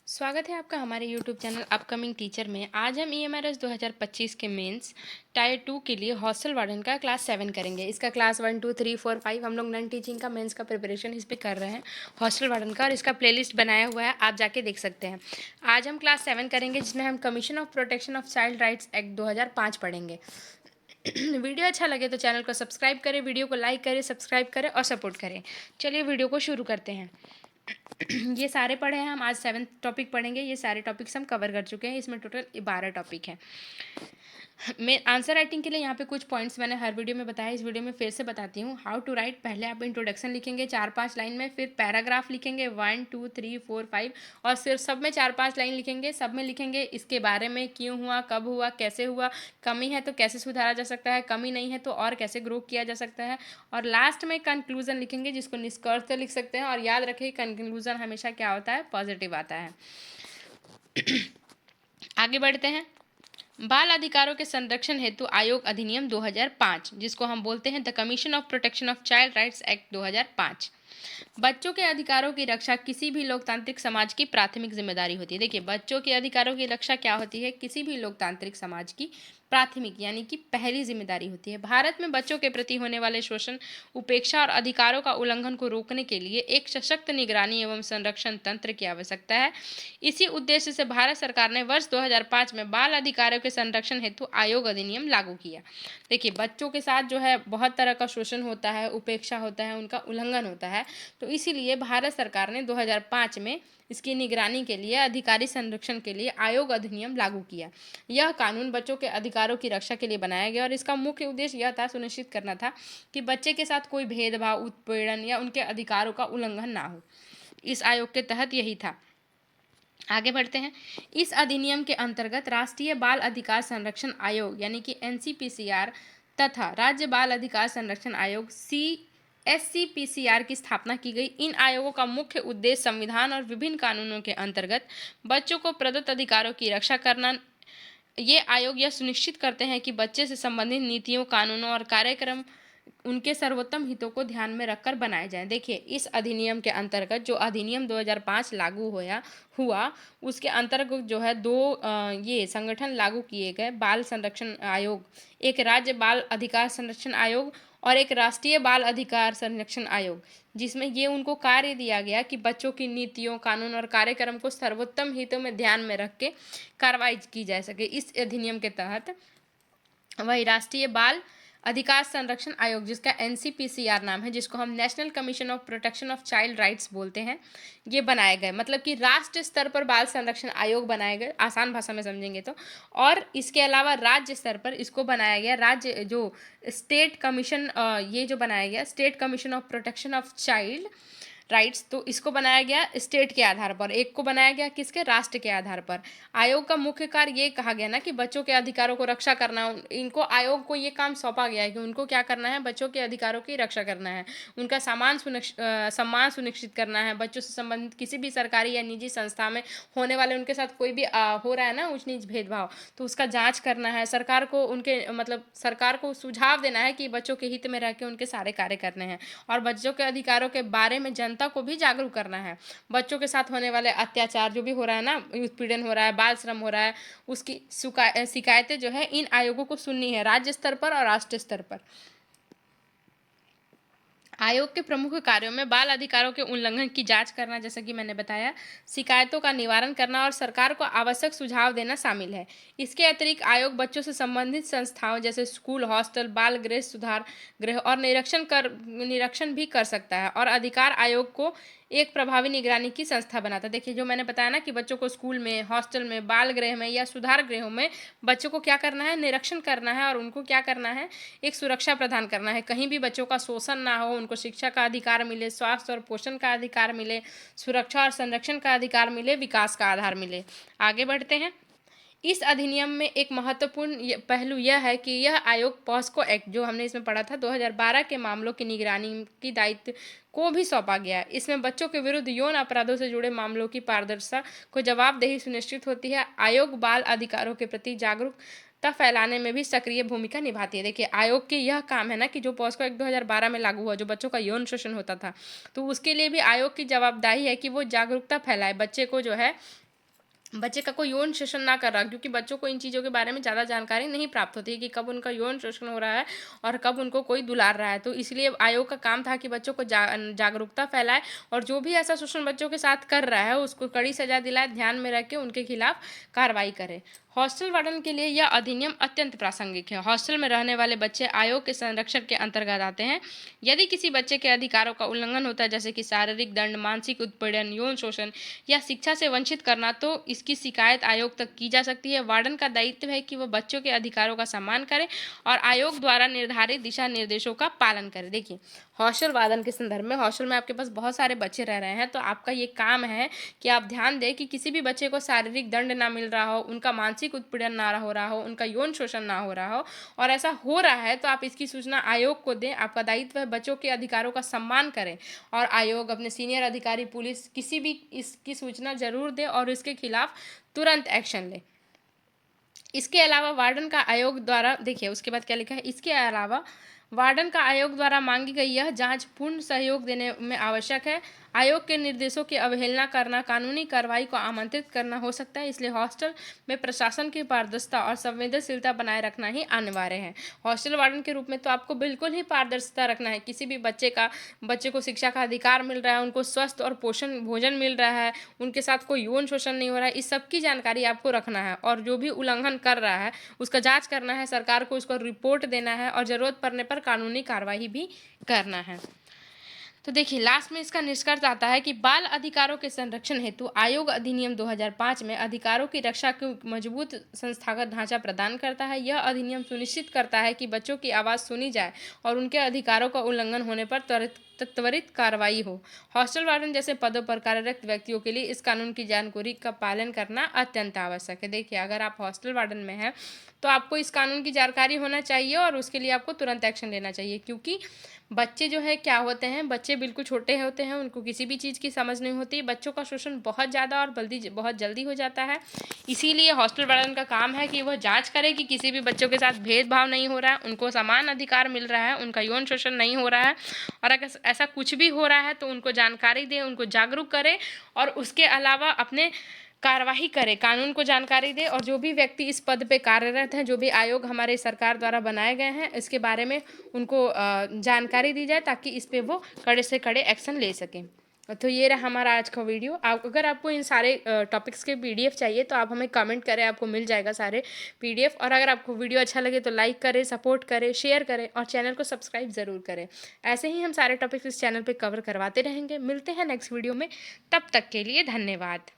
स्वागत है आपका हमारे यूट्यूब चैनल अपकमिंग टीचर में। आज हम ईएमआरएस 2025 के मेंस टायर 2 के लिए हॉस्टल वार्डन का क्लास 7 करेंगे। इसका क्लास 1 2 3 4 5 हम लोग नन टीचिंग का मेंस का प्रिपरेशन इस पे कर रहे हैं हॉस्टल वार्डन का, और इसका प्लेलिस्ट बनाया हुआ है, आप जाके देख सकते हैं। आज हम क्लास 7 करेंगे जिसमें हम commission of protection of child rights act 2005 पढ़ेंगे। वीडियो अच्छा लगे तो चैनल को सब्सक्राइब करें, वीडियो को लाइक करें, सब्सक्राइब करें और सपोर्ट करें। चलिए वीडियो को शुरू करते हैं। ये सारे पढ़े हैं हम, आज 7th टॉपिक पढ़ेंगे। ये सारे टॉपिक्स हम कवर कर चुके हैं, इसमें टोटल 12 टॉपिक हैं। मैं आंसर राइटिंग के लिए यहाँ पे कुछ पॉइंट्स मैंने हर वीडियो में बताया, इस वीडियो में फिर से बताती हूँ। हाउ टू राइट, पहले आप इंट्रोडक्शन लिखेंगे 4-5 लाइन में, फिर पैराग्राफ लिखेंगे 1 2 3 4 5, और फिर सब में 4-5 लाइन लिखेंगे। सब में लिखेंगे इसके बारे में, क्यों हुआ, कब हुआ, कैसे हुआ, कमी है तो कैसे सुधारा जा सकता है, कमी नहीं है तो और कैसे ग्रो किया जा सकता है, और लास्ट में कंक्लूजन लिखेंगे जिसको निष्कर्ष लिख सकते हैं। और याद रखिए कंक्लूजन हमेशा क्या होता है, पॉजिटिव आता है। आगे बढ़ते हैं। बाल अधिकारों के संरक्षण हेतु आयोग अधिनियम 2005, जिसको हम बोलते हैं the commission of protection of child rights act 2005। बच्चों के अधिकारों की रक्षा किसी भी लोकतांत्रिक समाज की प्राथमिक जिम्मेदारी होती है। देखिए, बच्चों के अधिकारों की रक्षा क्या होती है, किसी भी लोकतांत्रिक समाज की प्राथमिक यानी कि पहली जिम्मेदारी होती है। भारत में बच्चों के प्रति होने वाले शोषण, उपेक्षा और अधिकारों का उल्लंघन को रोकने के लिए एक सशक्त निगरानी एवं संरक्षण तंत्र की आवश्यकता है। इसी उद्देश्य से भारत सरकार ने वर्ष 2005 में बाल अधिकारों के संरक्षण हेतु आयोग अधिनियम लागू किया। देखिए, बच्चों के साथ जो है बहुत तरह का शोषण होता है, उपेक्षा होता है, उनका उल्लंघन होता है, तो इसीलिए भारत सरकार ने 2005 में इसकी निगरानी के लिए, अधिकारी संरक्षण के लिए आयोग अधिनियम लागू किया। यह कानून बच्चों के अधिकारों की रक्षा के लिए बनाया गया और इसका मुख्य उद्देश्य यह था, सुनिश्चित करना था कि बच्चे के साथ कोई भेदभाव, उत्पीड़न या उनके अधिकारों का उल्लंघन ना हो। इस आयोग के तहत यही था। आगे बढ़ते हैं। इस अधिनियम के अंतर्गत राष्ट्रीय बाल अधिकार संरक्षण आयोग यानी कि एनसीपीसीआर तथा राज्य बाल अधिकार संरक्षण आयोग एससीपीसीआर की स्थापना की गई। इन आयोगों का मुख्य उद्देश्य संविधान और विभिन्न कानूनों के अंतर्गत बच्चों को प्रदत्त अधिकारों की रक्षा करना। ये आयोग यह सुनिश्चित करते हैं कि बच्चे से संबंधित नीतियों, कानूनों और कार्यक्रम उनके सर्वोत्तम हितों को ध्यान में रखकर बनाए जाएं। देखिए, इस अधिनियम के अंतर्गत जो अधिनियम 2005 लागू हुआ, उसके अंतर्गत जो है ये संगठन लागू किए गए। बाल संरक्षण आयोग, एक राज्य बाल अधिकार संरक्षण आयोग और एक राष्ट्रीय बाल अधिकार संरक्षण आयोग, जिसमें ये उनको कार्य दिया गया कि बच्चों की नीतियों, कानून और कार्यक्रम को सर्वोत्तम हितों में ध्यान में रख के कार्रवाई की जा सके। इस अधिनियम के तहत वही राष्ट्रीय बाल अधिकार संरक्षण आयोग, जिसका एनसीपीसीआर नाम है, जिसको हम national commission of protection of child rights बोलते हैं, ये बनाए गए। मतलब कि राष्ट्र स्तर पर बाल संरक्षण आयोग बनाए गए, आसान भाषा में समझेंगे तो। और इसके अलावा राज्य स्तर पर इसको बनाया गया, राज्य जो स्टेट कमीशन, ये जो बनाया गया state commission of protection of child rights, तो इसको बनाया गया स्टेट के आधार पर, एक को बनाया गया किसके, राष्ट्र के आधार पर। आयोग का मुख्य कार्य ये कहा गया ना कि बच्चों के अधिकारों को रक्षा करना। इनको आयोग को ये काम सौंपा गया है कि उनको क्या करना है, बच्चों के अधिकारों की रक्षा करना है, उनका सम्मान सुनिश्चित करना है। बच्चों से संबंधित किसी भी सरकारी या निजी संस्था में होने वाले, उनके साथ कोई भी हो रहा है ना ऊंच नीच भेदभाव, तो उसका जांच करना है। सरकार को उनके सरकार को सुझाव देना है कि बच्चों के हित में रह के उनके सारे कार्य करने हैं, और बच्चों के अधिकारों के बारे में जनता को भी जागरूक करना है। बच्चों के साथ होने वाले अत्याचार जो भी हो रहा है ना, उत्पीड़न हो रहा है, बाल श्रम हो रहा है, उसकी शिकायतें जो है इन आयोगों को सुननी है, राज्य स्तर पर और राष्ट्रीय स्तर पर। आयोग के प्रमुख कार्यों में बाल अधिकारों के उल्लंघन की जांच करना, जैसा कि मैंने बताया, शिकायतों का निवारण करना और सरकार को आवश्यक सुझाव देना शामिल है। इसके अतिरिक्त आयोग बच्चों से संबंधित संस्थाओं जैसे स्कूल, हॉस्टल, बाल गृह, सुधार गृह और निरीक्षण भी कर सकता है, और अधिकार आयोग को एक प्रभावी निगरानी की संस्था बनाता है। देखिए, जो मैंने बताया ना कि बच्चों को स्कूल में, हॉस्टल में, बाल गृह में या सुधार गृहों में बच्चों को क्या करना है, निरीक्षण करना है, और उनको क्या करना है, एक सुरक्षा प्रदान करना है। कहीं भी बच्चों का शोषण ना हो, उनको शिक्षा का अधिकार मिले, स्वास्थ्य और पोषण का अधिकार मिले, सुरक्षा और संरक्षण का अधिकार मिले, विकास का आधार मिले। आगे बढ़ते हैं। इस अधिनियम में एक महत्वपूर्ण पहलू यह है कि यह आयोग पॉस्को एक्ट, जो हमने इसमें पढ़ा था, 2012 के मामलों की निगरानी की दायित्व को भी सौंपा गया। इसमें बच्चों के विरुद्ध यौन अपराधों से जुड़े मामलों की पारदर्शिता को जवाबदेही सुनिश्चित होती है। आयोग बाल अधिकारों के प्रति जागरूकता फैलाने में भी सक्रिय भूमिका निभाती है। देखिए, आयोग की यह काम है ना कि जो पॉस्को एक्ट 2012 में लागू हुआ, जो बच्चों का यौन शोषण होता था, तो उसके लिए भी आयोग की जवाबदेही है कि वो जागरूकता फैलाए, बच्चे को जो है बच्चे का कोई यौन शोषण ना कर रहा, क्योंकि बच्चों को इन चीज़ों के बारे में ज़्यादा जानकारी नहीं प्राप्त होती है कि कब उनका यौन शोषण हो रहा है और कब उनको कोई दुलार रहा है। तो इसलिए आयोग का काम था कि बच्चों को जागरूकता फैलाए और जो भी ऐसा शोषण बच्चों के साथ कर रहा है उसको कड़ी सजा दिलाए, ध्यान में रख के उनके खिलाफ कार्रवाई करे। हॉस्टल वार्डन के लिए यह अधिनियम अत्यंत प्रासंगिक है। हॉस्टल में रहने वाले बच्चे आयोग के संरक्षण के अंतर्गत आते हैं। यदि किसी बच्चे के अधिकारों का उल्लंघन होता है, जैसे कि शारीरिक दंड, मानसिक उत्पीड़न, यौन शोषण या शिक्षा से वंचित करना, तो इसकी शिकायत आयोग तक की जा सकती है। वार्डन का दायित्व है कि वह बच्चों के अधिकारों का सम्मान करे और आयोग द्वारा निर्धारित दिशा निर्देशों का पालन करे। देखिए, हॉस्टल वार्डन के संदर्भ में, हॉस्टल में आपके पास बहुत सारे बच्चे रह रहे हैं, तो आपका ये काम है कि आप ध्यान दें कि किसी भी बच्चे को शारीरिक दंड ना मिल रहा हो, उनका मानसिक उत्पीड़न ना हो रहा हो, उनका यौन शोषण ना हो रहा हो, और ऐसा हो रहा है तो आप इसकी सूचना आयोग को दें। आपका दायित्व है बच्चों के अधिकारों का सम्मान करें और आयोग, अपने सीनियर अधिकारी, पुलिस, किसी भी इसकी सूचना जरूर दे और इसके खिलाफ तुरंत एक्शन ले। इसके अलावा वार्डन का आयोग द्वारा, देखिए उसके बाद क्या लिखा है, इसके अलावा वार्डन का आयोग द्वारा मांगी गई यह जांच पूर्ण सहयोग देने में आवश्यक है। आयोग के निर्देशों की अवहेलना करना कानूनी कार्रवाई को आमंत्रित करना हो सकता है, इसलिए हॉस्टल में प्रशासन की पारदर्शिता और संवेदनशीलता बनाए रखना ही अनिवार्य है। हॉस्टल वार्डन के रूप में तो आपको बिल्कुल ही पारदर्शिता रखना है। किसी भी बच्चे को शिक्षा का अधिकार मिल रहा है, उनको स्वस्थ और पोषण भोजन मिल रहा है, उनके साथ कोई यौन शोषण नहीं हो रहा है, इस सब की जानकारी आपको रखना है और जो भी उल्लंघन कर रहा है उसका जांच करना है, सरकार को उसको रिपोर्ट देना है और ज़रूरत पड़ने पर कानूनी कार्रवाई भी करना है। तो देखिए, लास्ट में इसका निष्कर्ष आता है कि बाल अधिकारों के संरक्षण हेतु आयोग अधिनियम 2005 में अधिकारों की रक्षा को मजबूत संस्थागत ढांचा प्रदान करता है। यह अधिनियम सुनिश्चित करता है कि बच्चों की आवाज़ सुनी जाए और उनके अधिकारों का उल्लंघन होने पर त्वरित कार्रवाई हो। हॉस्टल वार्डन जैसे पदों पर कार्यरत व्यक्तियों के लिए इस कानून की जानकारी का पालन करना अत्यंत आवश्यक है। देखिए, अगर आप हॉस्टल वार्डन में हैं तो आपको इस कानून की जानकारी होना चाहिए और उसके लिए आपको तुरंत एक्शन लेना चाहिए, क्योंकि बच्चे जो है क्या होते हैं, बच्चे बिल्कुल छोटे होते हैं, उनको किसी भी चीज़ की समझ नहीं होती। बच्चों का शोषण बहुत ज़्यादा और बहुत जल्दी हो जाता है। इसीलिए हॉस्टल वार्डन का काम है कि वह जांच करे कि किसी भी बच्चों के साथ भेदभाव नहीं हो रहा है, उनको समान अधिकार मिल रहा है, उनका यौन शोषण नहीं हो रहा है, और अगर ऐसा कुछ भी हो रहा है तो उनको जानकारी दे, उनको जागरूक करे और उसके अलावा अपने कार्रवाई करे, कानून को जानकारी दे। और जो भी व्यक्ति इस पद पे कार्यरत हैं, जो भी आयोग हमारे सरकार द्वारा बनाए गए हैं, इसके बारे में उनको जानकारी दी जाए ताकि इस पे वो कड़े से कड़े एक्शन ले सकें। तो ये रहा हमारा आज का वीडियो। अगर आपको इन सारे टॉपिक्स के PDF चाहिए तो आप हमें कमेंट करें, आपको मिल जाएगा सारे PDF। और अगर आपको वीडियो अच्छा लगे तो लाइक करें, सपोर्ट करें, शेयर करें और चैनल को सब्सक्राइब ज़रूर करें। ऐसे ही हम सारे टॉपिक्स इस चैनल पर कवर करवाते रहेंगे। मिलते हैं नेक्स्ट वीडियो में, तब तक के लिए धन्यवाद।